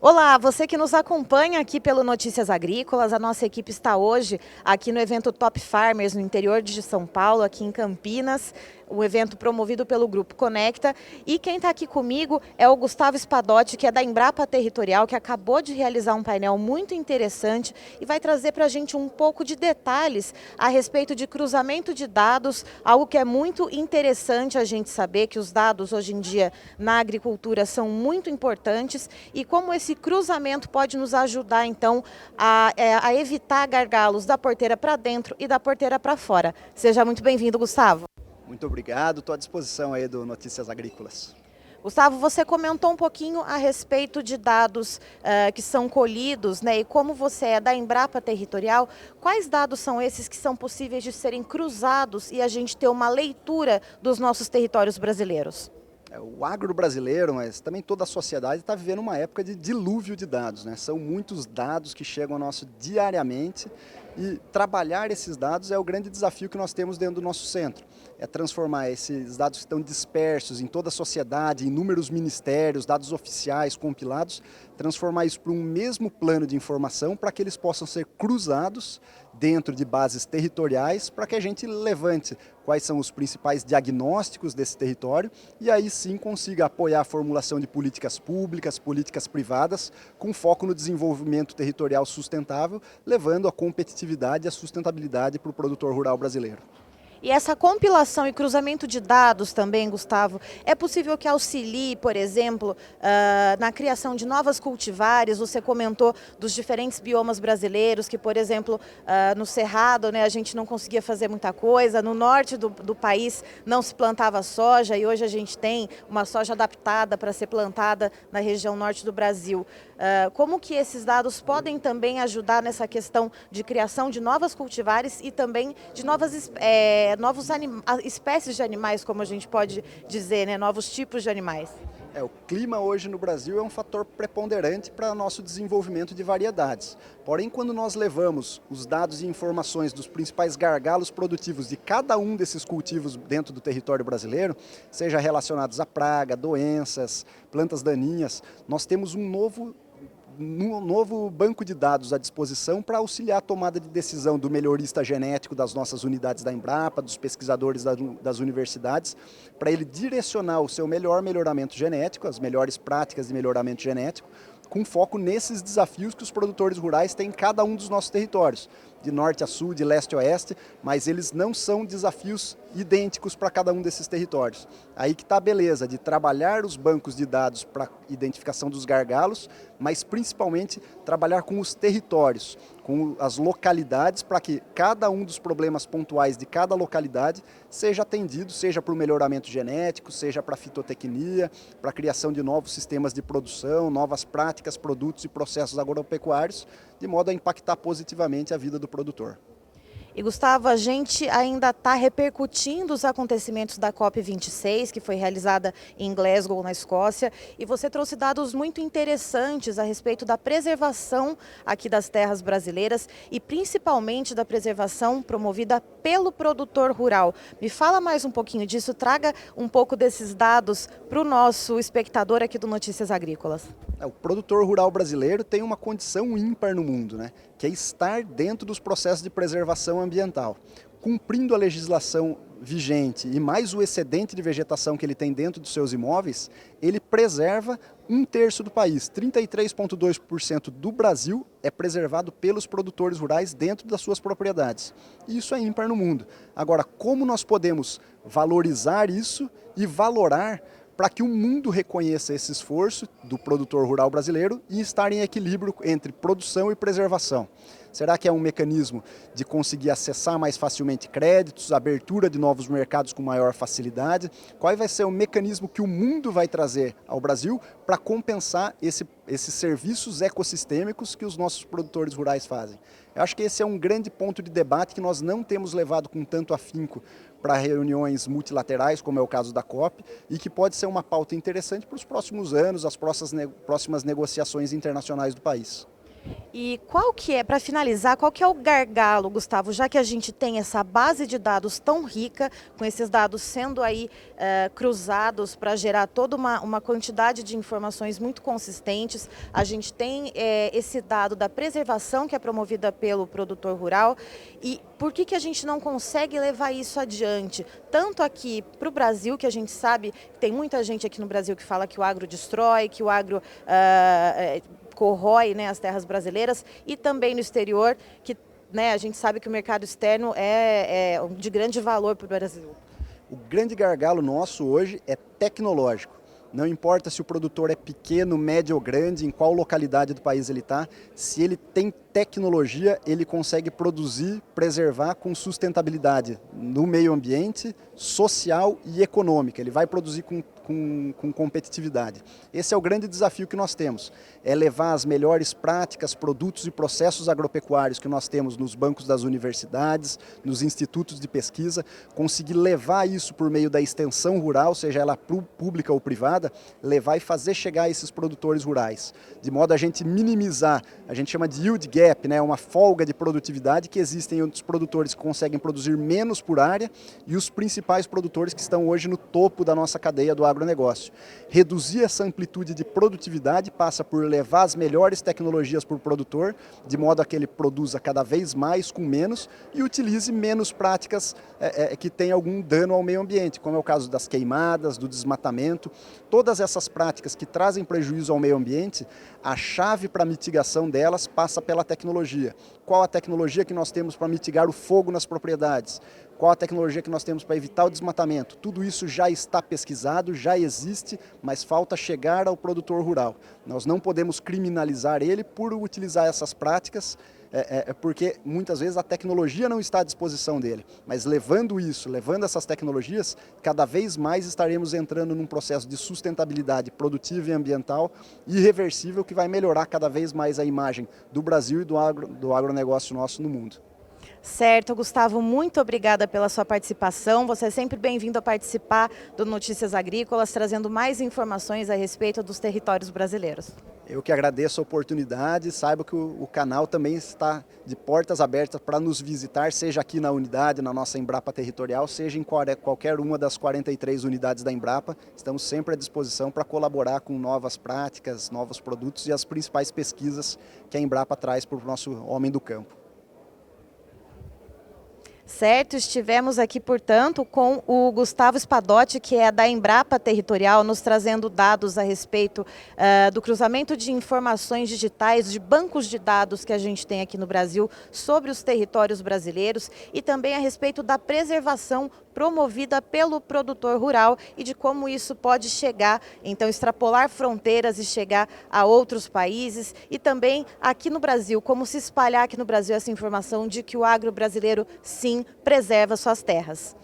Olá, você que nos acompanha aqui pelo Notícias Agrícolas, a nossa equipe está hoje aqui no evento Top Farmers, no interior de São Paulo, aqui em Campinas, um evento promovido pelo Grupo Conecta. E quem está aqui comigo é o Gustavo Spadotti, que é da Embrapa Territorial, que acabou de realizar um painel muito interessante e vai trazer para a gente um pouco de detalhes a respeito de cruzamento de dados, algo que é muito interessante a gente saber, que os dados hoje em dia na agricultura são muito importantes e como esse cruzamento pode nos ajudar, então, a evitar gargalos da porteira para dentro e da porteira para fora. Seja muito bem-vindo, Gustavo. Muito obrigado, estou à disposição aí do Notícias Agrícolas. Gustavo, você comentou um pouquinho a respeito de dados que são colhidos, né? E como você é da Embrapa Territorial, quais dados são esses que são possíveis de serem cruzados e a gente ter uma leitura dos nossos territórios brasileiros? O agro brasileiro, mas também toda a sociedade está vivendo uma época de dilúvio de dados, né? São muitos dados que chegam ao nosso diariamente e trabalhar esses dados é o grande desafio que nós temos dentro do nosso centro. É transformar esses dados que estão dispersos em toda a sociedade, em inúmeros ministérios, dados oficiais compilados, transformar isso para um mesmo plano de informação para que eles possam ser cruzados dentro de bases territoriais para que a gente levante quais são os principais diagnósticos desse território e aí sim consiga apoiar a formulação de políticas públicas, políticas privadas, com foco no desenvolvimento territorial sustentável, levando a competitividade e a sustentabilidade para o produtor rural brasileiro. E essa compilação e cruzamento de dados também, Gustavo, é possível que auxilie, por exemplo, na criação de novas cultivares? Você comentou dos diferentes biomas brasileiros, que, por exemplo, no Cerrado, né, a gente não conseguia fazer muita coisa, no norte do país não se plantava soja e hoje a gente tem uma soja adaptada para ser plantada na região norte do Brasil. Como que esses dados podem também ajudar nessa questão de criação de novas cultivares e também de novas espécies de animais, como a gente pode dizer, né? Novos tipos de animais? O clima hoje no Brasil é um fator preponderante para o nosso desenvolvimento de variedades. Porém, quando nós levamos os dados e informações dos principais gargalos produtivos de cada um desses cultivos dentro do território brasileiro, seja relacionados a praga, doenças, plantas daninhas, nós temos um novo banco de dados à disposição para auxiliar a tomada de decisão do melhorista genético das nossas unidades da Embrapa, dos pesquisadores das universidades, para ele direcionar o seu melhoramento genético, as melhores práticas de melhoramento genético, com foco nesses desafios que os produtores rurais têm em cada um dos nossos territórios, de norte a sul, de leste a oeste, mas eles não são desafios idênticos para cada um desses territórios. Aí que está a beleza de trabalhar os bancos de dados para identificação dos gargalos, mas principalmente trabalhar com os territórios, com as localidades, para que cada um dos problemas pontuais de cada localidade seja atendido, seja para o melhoramento genético, seja para a fitotecnia, para a criação de novos sistemas de produção, novas práticas, produtos e processos agropecuários, de modo a impactar positivamente a vida do produtor. E, Gustavo, a gente ainda está repercutindo os acontecimentos da COP26, que foi realizada em Glasgow, na Escócia, e você trouxe dados muito interessantes a respeito da preservação aqui das terras brasileiras e principalmente da preservação promovida pelo produtor rural. Me fala mais um pouquinho disso, traga um pouco desses dados para o nosso espectador aqui do Notícias Agrícolas. O produtor rural brasileiro tem uma condição ímpar no mundo, né? Que é estar dentro dos processos de preservação ambiental. Cumprindo a legislação vigente e mais o excedente de vegetação que ele tem dentro dos seus imóveis, ele preserva 1/3 do país. 33,2% do Brasil é preservado pelos produtores rurais dentro das suas propriedades. E isso é ímpar no mundo. Agora, como nós podemos valorizar isso e valorar para que o mundo reconheça esse esforço do produtor rural brasileiro e estar em equilíbrio entre produção e preservação? Será que é um mecanismo de conseguir acessar mais facilmente créditos, abertura de novos mercados com maior facilidade? Qual vai ser o mecanismo que o mundo vai trazer ao Brasil para compensar esses serviços ecossistêmicos que os nossos produtores rurais fazem? Eu acho que esse é um grande ponto de debate que nós não temos levado com tanto afinco para reuniões multilaterais, como é o caso da COP, e que pode ser uma pauta interessante para os próximos anos, as próximas negociações internacionais do país. E qual que é, para finalizar, qual que é o gargalo, Gustavo, já que a gente tem essa base de dados tão rica, com esses dados sendo aí cruzados para gerar toda uma quantidade de informações muito consistentes, a gente tem esse dado da preservação que é promovida pelo produtor rural, e por que a gente não consegue levar isso adiante? Tanto aqui para o Brasil, que a gente sabe, tem muita gente aqui no Brasil que fala que o agro destrói, que o agro corrói, né, as terras brasileiras, e também no exterior, que, né, a gente sabe que o mercado externo é de grande valor para o Brasil. O grande gargalo nosso hoje é tecnológico. Não importa se o produtor é pequeno, médio ou grande, em qual localidade do país ele está, se ele tem tecnologia, ele consegue produzir, preservar com sustentabilidade no meio ambiente, social e econômica. Ele vai produzir com competitividade. Esse é o grande desafio que nós temos, é levar as melhores práticas, produtos e processos agropecuários que nós temos nos bancos das universidades, nos institutos de pesquisa, conseguir levar isso por meio da extensão rural, seja ela pública ou privada, levar e fazer chegar a esses produtores rurais, de modo a gente minimizar, a gente chama de yield gap, né, uma folga de produtividade que existem entre os produtores que conseguem produzir menos por área e os principais produtores que estão hoje no topo da nossa cadeia do agronegócio. Reduzir essa amplitude de produtividade passa por levar as melhores tecnologias para o produtor, de modo a que ele produza cada vez mais com menos e utilize menos práticas que tenham algum dano ao meio ambiente, como é o caso das queimadas, do desmatamento. Todas essas práticas que trazem prejuízo ao meio ambiente, a chave para a mitigação delas passa pela tecnologia. Qual a tecnologia que nós temos para mitigar o fogo nas propriedades? Qual a tecnologia que nós temos para evitar o desmatamento? Tudo isso já está pesquisado, já existe, mas falta chegar ao produtor rural. Nós não podemos criminalizar ele por utilizar essas práticas, porque muitas vezes a tecnologia não está à disposição dele. Mas levando essas tecnologias, cada vez mais estaremos entrando num processo de sustentabilidade produtiva e ambiental irreversível que vai melhorar cada vez mais a imagem do Brasil e do agronegócio nosso no mundo. Certo, Gustavo, muito obrigada pela sua participação. Você é sempre bem-vindo a participar do Notícias Agrícolas, trazendo mais informações a respeito dos territórios brasileiros. Eu que agradeço a oportunidade, saiba que o canal também está de portas abertas para nos visitar, seja aqui na unidade, na nossa Embrapa Territorial, seja em qualquer uma das 43 unidades da Embrapa. Estamos sempre à disposição para colaborar com novas práticas, novos produtos e as principais pesquisas que a Embrapa traz para o nosso homem do campo. Certo, estivemos aqui, portanto, com o Gustavo Spadotti, que é da Embrapa Territorial, nos trazendo dados a respeito do cruzamento de informações digitais, de bancos de dados que a gente tem aqui no Brasil sobre os territórios brasileiros e também a respeito da preservação promovida pelo produtor rural e de como isso pode chegar, então extrapolar fronteiras e chegar a outros países e também aqui no Brasil, como se espalhar aqui no Brasil essa informação de que o agro brasileiro sim preserva suas terras.